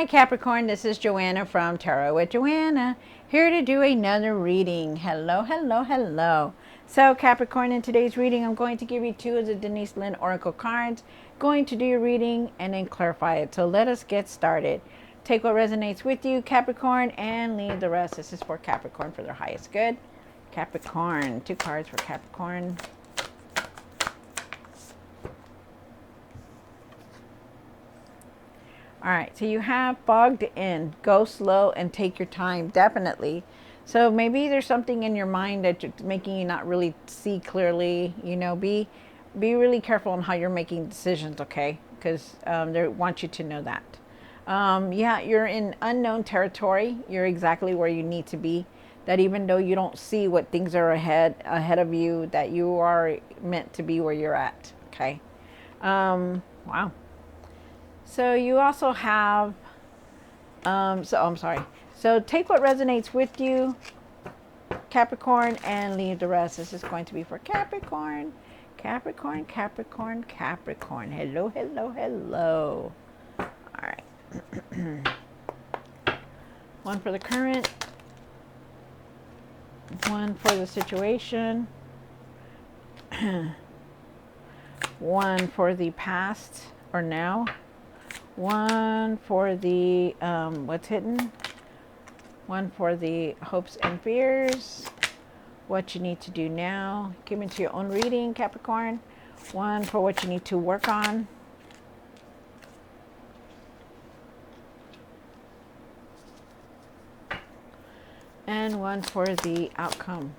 Hi Capricorn, this is Joanna from Tarot with Joanna, here to do another reading. Hello, hello, hello. So Capricorn, in today's reading, I'm going to give you 2 of the Denise Lynn Oracle cards, going to do your reading and then clarify it. So let us get started. Take what resonates with you, Capricorn, and leave the rest. This is for Capricorn for their highest good. Capricorn, 2 cards for Capricorn. All right, so you have fogged in, go slow and take your time, definitely. So maybe there's something in your mind that's making you not really see clearly. You know, be really careful on how you're making decisions, okay? Because they want you to know that. Yeah, you're in unknown territory. You're exactly where you need to be. That even though you don't see what things are ahead of you, that you are meant to be where you're at, okay? Wow. So you also have, I'm sorry. So take what resonates with you, Capricorn, and leave the rest. This is going to be for Capricorn. Capricorn, Capricorn, Capricorn. Hello, hello, hello. All right. One for the current. One for the situation. One for the past or now. One for the what's hidden. One for the hopes and fears. What you need to do now. Give into your own reading, Capricorn. One for what you need to work on. And one for the outcome.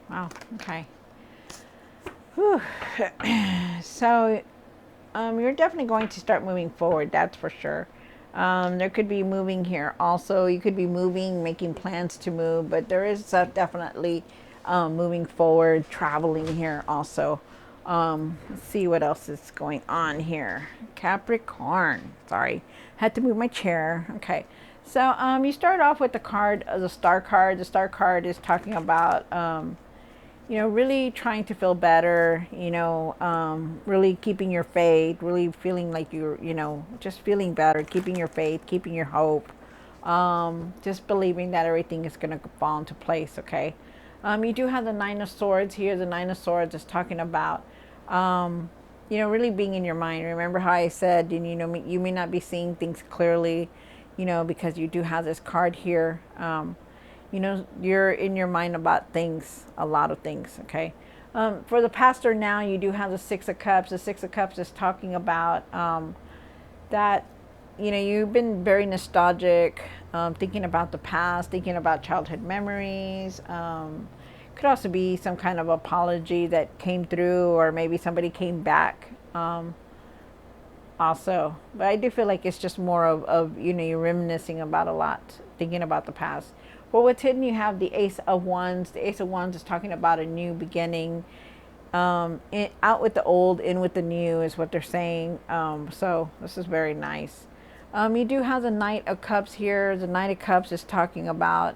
Wow, okay. Whew. So you're definitely going to start moving forward, that's for sure. There could be moving here also. You could be moving, making plans to move, but there is definitely moving forward, traveling here also. Let's see what else is going on here. Capricorn, sorry, had to move my chair. Okay, so you start off with the card, the star card. The star card is talking about you know, really trying to feel better, you know, really keeping your faith, really feeling like you're, you know, just feeling better, keeping your faith, keeping your hope, just believing that everything is going to fall into place, okay? You do have the 9 of Swords here. The 9 of Swords is talking about, you know, really being in your mind. Remember how I said, you know, you may not be seeing things clearly, you know, because you do have this card here. You know, you're in your mind about things, a lot of things, okay? For the past or now, you do have the 6 of Cups. The 6 of Cups is talking about that, you know, you've been very nostalgic, thinking about the past, thinking about childhood memories. Could also be some kind of apology that came through, or maybe somebody came back also. But I do feel like it's just more of, you know, you're reminiscing about a lot, thinking about the past. For what's hidden, you have the Ace of Wands. The Ace of Wands is talking about a new beginning. Out with the old, in with the new is what they're saying. So this is very nice. You do have the Knight of Cups here. The Knight of Cups is talking about,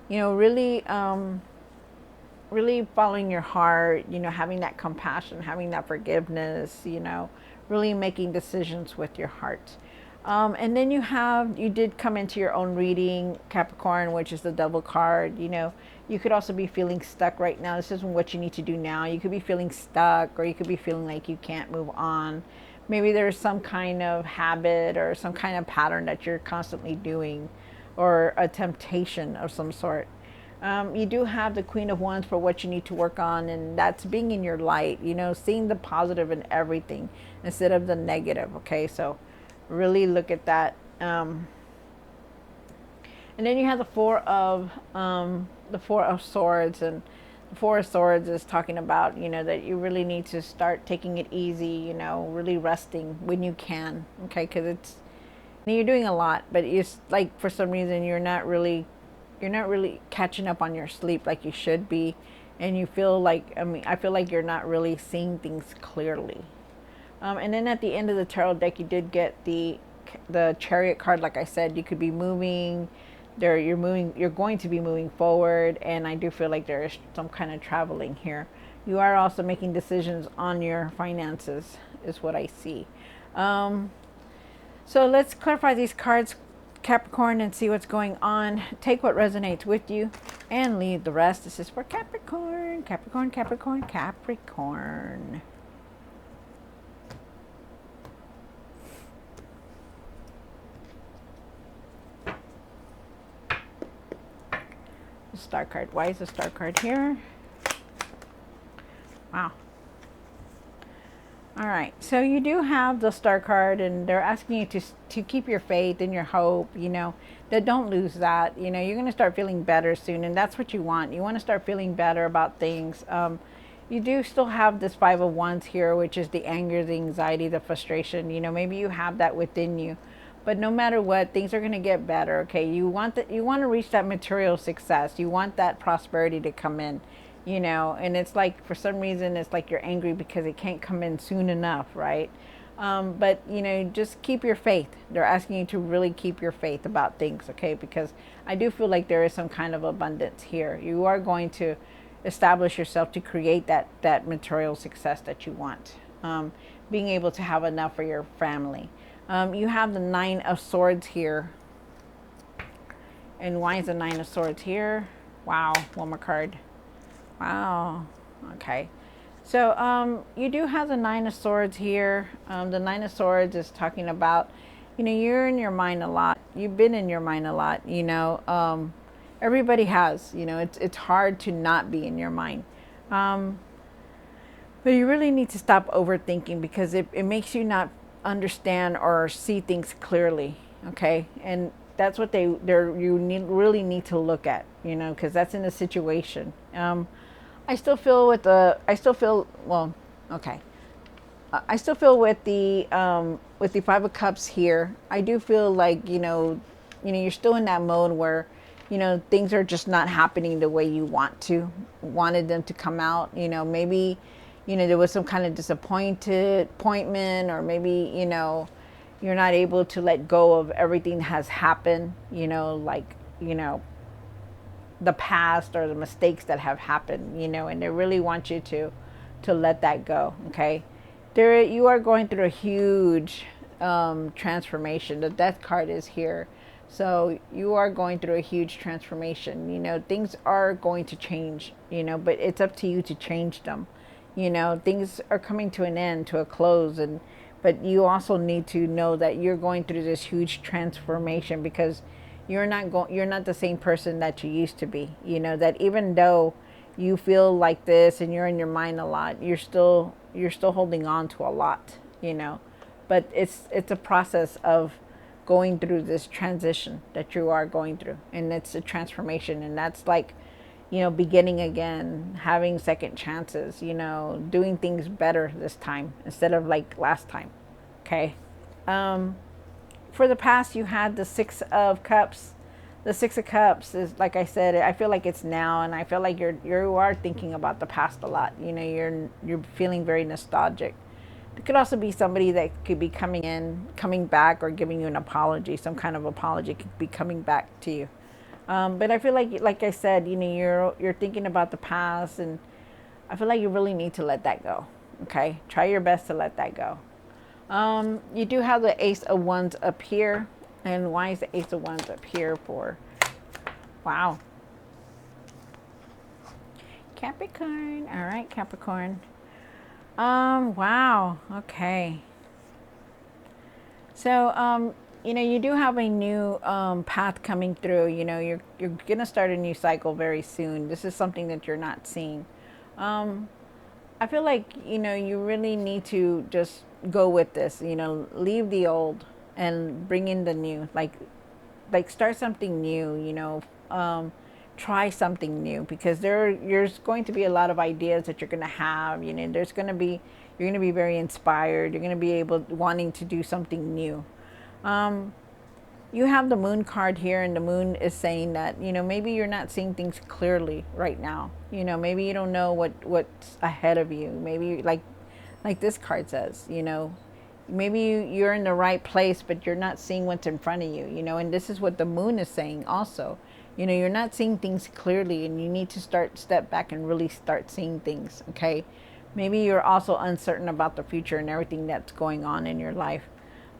you know, really, really following your heart, you know, having that compassion, having that forgiveness, you know, really making decisions with your heart. And then you did come into your own reading, Capricorn, which is the Devil card. You know, you could also be feeling stuck right now. This isn't what you need to do now. You could be feeling stuck, or you could be feeling like you can't move on. Maybe there's some kind of habit or some kind of pattern that you're constantly doing, or a temptation of some sort. You do have the Queen of Wands for what you need to work on, and that's being in your light, you know, seeing the positive in everything instead of the negative, okay? So really look at that. And then you have the Four of Swords, and the Four of Swords is talking about, you know, that you really need to start taking it easy, you know, really resting when you can, okay? Because you're doing a lot, but it's like for some reason you're not really catching up on your sleep like you should be, and you feel like, I feel like you're not really seeing things clearly. And then at the end of the tarot deck, you did get the Chariot card. Like I said, you could be moving. You're going to be moving forward, and I do feel like there is some kind of traveling here. You are also making decisions on your finances, is what I see. So let's clarify these cards, Capricorn, and see what's going on. Take what resonates with you and leave the rest. This is for Capricorn, Capricorn, Capricorn, Capricorn. The star card. Why is the star card here? Wow. All right, so you do have the star card, and they're asking you to keep your faith and your hope, you know, that don't lose that. You know, you're going to start feeling better soon, and that's what you want. You want to start feeling better about things. You do still have this Five of Wands here, which is the anger, the anxiety, the frustration. You know, maybe you have that within you. But no matter what, things are going to get better, okay? You want to reach that material success. You want that prosperity to come in. You know, and it's like, for some reason, it's like you're angry because it can't come in soon enough, right? But, you know, just keep your faith. They're asking you to really keep your faith about things, okay? Because I do feel like there is some kind of abundance here. You are going to establish yourself to create that material success that you want. Being able to have enough for your family. You have the Nine of Swords here. And why is the Nine of Swords here? Wow, one more card. Wow. Okay. So you do have the Nine of Swords here. The Nine of Swords is talking about, you know, you're in your mind a lot. You've been in your mind a lot, you know. Everybody has, you know, it's hard to not be in your mind. But you really need to stop overthinking, because it makes you not understand or see things clearly, okay? And that's what you really need to look at, you know, because that's in a situation. I still feel with the Five of Cups here. I do feel like, you know, you're still in that mode where, you know, things are just not happening the way you wanted them to come out. You know, maybe, you know, there was some kind of disappointment, or maybe, you know, you're not able to let go of everything that has happened, you know, like, you know, the past or the mistakes that have happened, you know, and they really want you to let that go, okay? You are going through a huge transformation. The Death card is here. So you are going through a huge transformation. You know, things are going to change, you know, but it's up to you to change them. You know, things are coming to an end, to a close, but you also need to know that you're going through this huge transformation, because you're not the same person that you used to be. You know, that even though you feel like this and you're in your mind a lot, you're still holding on to a lot, you know. But it's a process of going through this transition that you are going through, and it's a transformation, and that's like, you know, beginning again, having second chances, you know, doing things better this time instead of like last time, okay? For the past, you had the Six of Cups. The Six of Cups is, like I said, I feel like it's now, and I feel like you are thinking about the past a lot. You know, you're feeling very nostalgic. There could also be somebody that could be coming back, or giving you an apology. Some kind of apology could be coming back to you. But I feel like I said, you know, you're thinking about the past, and I feel like you really need to let that go. Okay, try your best to let that go. You do have the Ace of Wands up here. And why is the Ace of Wands up here for? Wow. Capricorn. All right, Capricorn. Wow. Okay. So, you know, you do have a new path coming through. You know, you're going to start a new cycle very soon. This is something that you're not seeing. I feel like, you know, you really need to just go with this, you know, leave the old and bring in the new, like start something new, you know, try something new, because there's going to be a lot of ideas that you're going to have, you know, you're going to be very inspired. You're going to be wanting to do something new. You have the Moon card here, and the Moon is saying that, you know, maybe you're not seeing things clearly right now. You know, maybe you don't know what's ahead of you. Maybe like this card says, you know, maybe you're in the right place, but you're not seeing what's in front of you, you know, and this is what the Moon is saying also. You know, you're not seeing things clearly, and you need to step back and really start seeing things, okay? Maybe you're also uncertain about the future and everything that's going on in your life.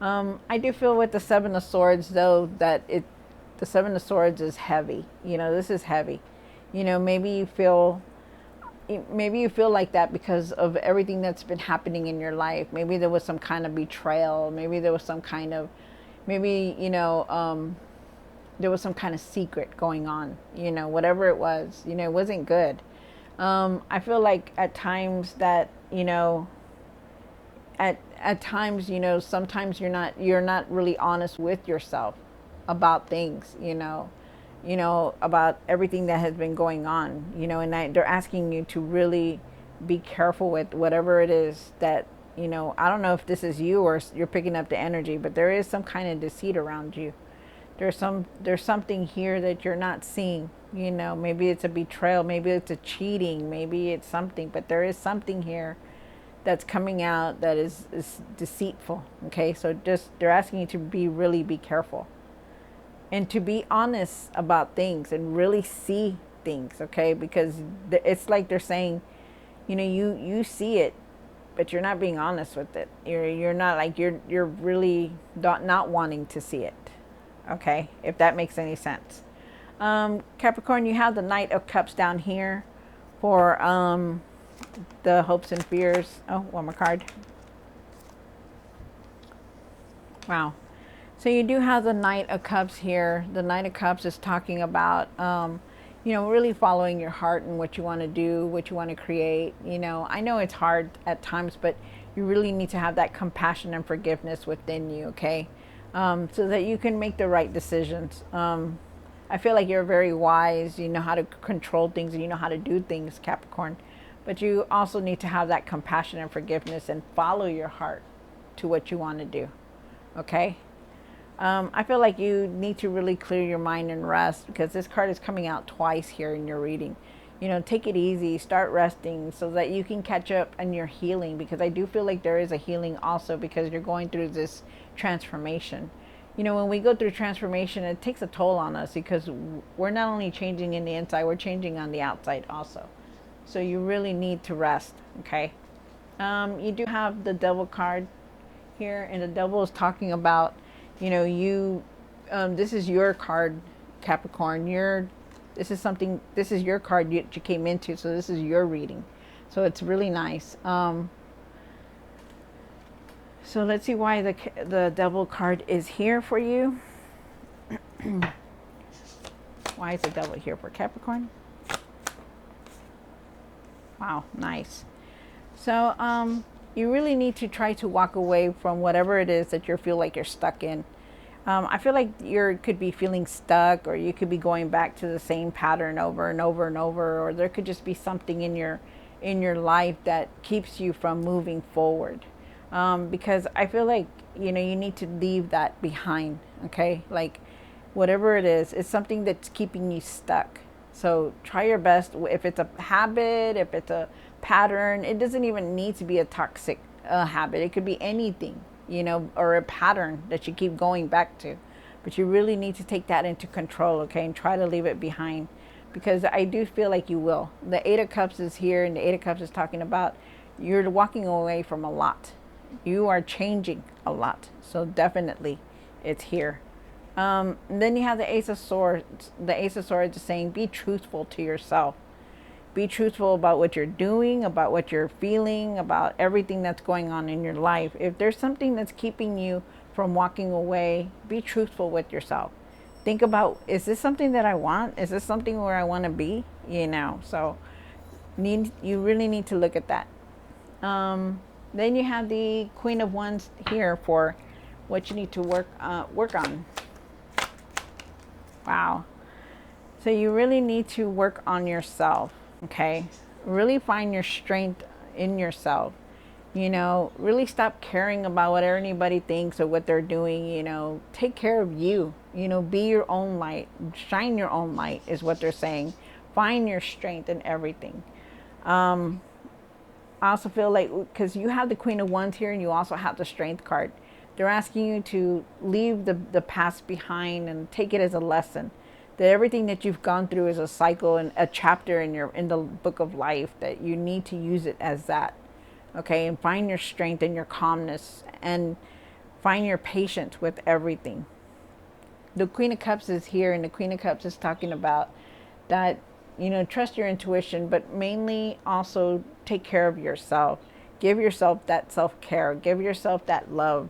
I do feel with the Seven of Swords, though, that the Seven of Swords is heavy. This is heavy. Maybe you feel like that because of everything that's been happening in your life. Maybe there was some kind of betrayal. Maybe there was some kind of, maybe, there was some kind of secret going on, whatever it was, it wasn't good. I feel like at times that, at times, sometimes you're not really honest with yourself about things, about everything that has been going on, and they're asking you to really be careful with whatever it is that, I don't know if this is you or you're picking up the energy, but there is some kind of deceit around you. There's something here that you're not seeing, maybe it's a betrayal, maybe it's a cheating, maybe it's something, but there is something here that's coming out that is deceitful. Okay, so just they're asking you to really be careful and to be honest about things and really see things. Okay, because it's like they're saying, you see it, but you're not being honest with it. You're not, like, you're really not wanting to see it. Okay, if that makes any sense. Capricorn, you have the Knight of Cups down here for the hopes and fears. Oh, one more card. Wow. So you do have the Knight of Cups here. The Knight of Cups is talking about, really following your heart and what you want to do, what you want to create. I know it's hard at times, but you really need to have that compassion and forgiveness within you, okay? So that you can make the right decisions. I feel like you're very wise. You know how to control things and you know how to do things, Capricorn. But you also need to have that compassion and forgiveness and follow your heart to what you want to do. Okay? I feel like you need to really clear your mind and rest, because this card is coming out twice here in your reading. Take it easy, start resting so that you can catch up on your healing, because I do feel like there is a healing also, because you're going through this transformation. When we go through transformation, it takes a toll on us, because we're not only changing in the inside, we're changing on the outside also. So you really need to rest, okay? You do have the Devil card here, and the Devil is talking about, this is your card, Capricorn. This is your card you came into, so this is your reading. So it's really nice. So let's see why the Devil card is here for you. Why is the Devil here for Capricorn? Wow, nice. So you really need to try to walk away from whatever it is that you feel like you're stuck in. I feel like you could be feeling stuck, or you could be going back to the same pattern over and over and over, or there could just be something in your life that keeps you from moving forward. Because I feel like you need to leave that behind. Okay, like whatever it is, it's something that's keeping you stuck. So try your best. If it's a habit, if it's a pattern, it doesn't even need to be a toxic habit. It could be anything, or a pattern that you keep going back to. But you really need to take that into control, okay, and try to leave it behind, because I do feel like you will. The Eight of Cups is here, and the Eight of Cups is talking about you're walking away from a lot. You are changing a lot. So definitely it's here. Then you have the Ace of Swords. The Ace of Swords is saying be truthful to yourself. Be truthful about what you're doing, about what you're feeling, about everything that's going on in your life. If there's something that's keeping you from walking away, be truthful with yourself. Think about, is this something that I want? Is this something where I want to be? So you really need to look at that. Then you have the Queen of Wands here for what you need to work on. Wow. So you really need to work on yourself, okay? Really find your strength in yourself. Really stop caring about what anybody thinks or what they're doing. Take care of you. Be your own light. Shine your own light is what they're saying. Find your strength in everything. I also feel like, because you have the Queen of Wands here and you also have the Strength card, they're asking you to leave the past behind and take it as a lesson. That everything that you've gone through is a cycle and a chapter in the book of life, that you need to use it as that. Okay, and find your strength and your calmness and find your patience with everything. The Queen of Cups is here, and the Queen of Cups is talking about that, trust your intuition, but mainly also take care of yourself. Give yourself that self-care. Give yourself that love.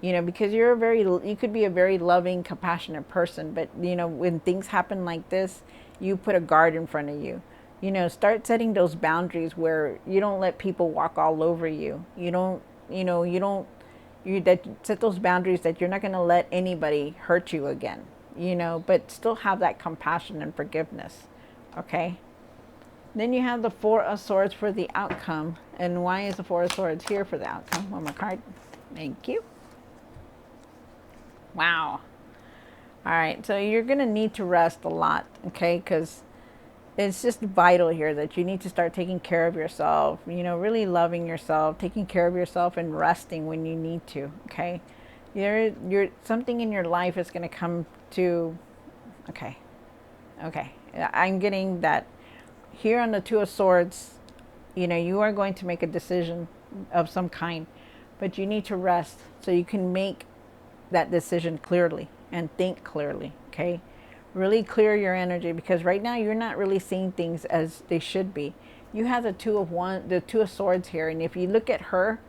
Because you could be a very loving, compassionate person, but when things happen like this, you put a guard in front of you. Start setting those boundaries where you don't let people walk all over you. You set those boundaries that you're not going to let anybody hurt you again, but still have that compassion and forgiveness. Okay. Then you have the Four of Swords for the outcome. And why is the Four of Swords here for the outcome? One more card. Thank you. Wow. All right. So you're going to need to rest a lot. Okay. Because it's just vital here that you need to start taking care of yourself, really loving yourself, taking care of yourself, and resting when you need to. Okay. You're something in your life is going to come to. Okay. I'm getting that here on the Two of Swords. You are going to make a decision of some kind, but you need to rest so you can make that decision clearly and think clearly. Okay. Really clear your energy, because right now you're not really seeing things as they should be. You have the Two of Swords here, and if you look at her,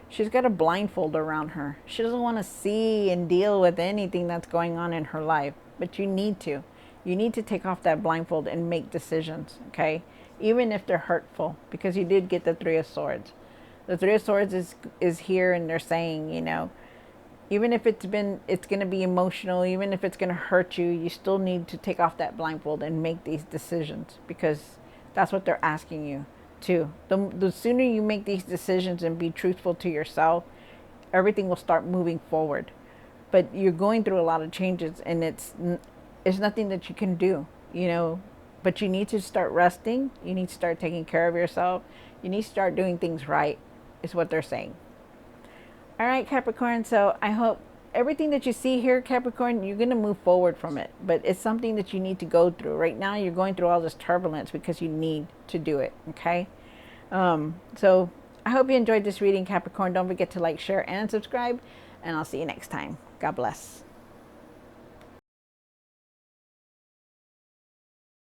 she's got a blindfold around her. She doesn't want to see and deal with anything that's going on in her life, but you need to. You need to take off that blindfold and make decisions, okay? Even if they're hurtful, because you did get the Three of Swords. The Three of Swords is here, and they're saying, even if it's going to be emotional, even if it's going to hurt you, you still need to take off that blindfold and make these decisions, because that's what they're asking you to. The sooner you make these decisions and be truthful to yourself, everything will start moving forward. But you're going through a lot of changes, and it's nothing that you can do, but you need to start resting. You need to start taking care of yourself. You need to start doing things right, is what they're saying. All right, Capricorn, so I hope everything that you see here, Capricorn, you're going to move forward from it. But it's something that you need to go through. Right now, you're going through all this turbulence because you need to do it, okay? So I hope you enjoyed this reading, Capricorn. Don't forget to like, share, and subscribe. And I'll see you next time. God bless.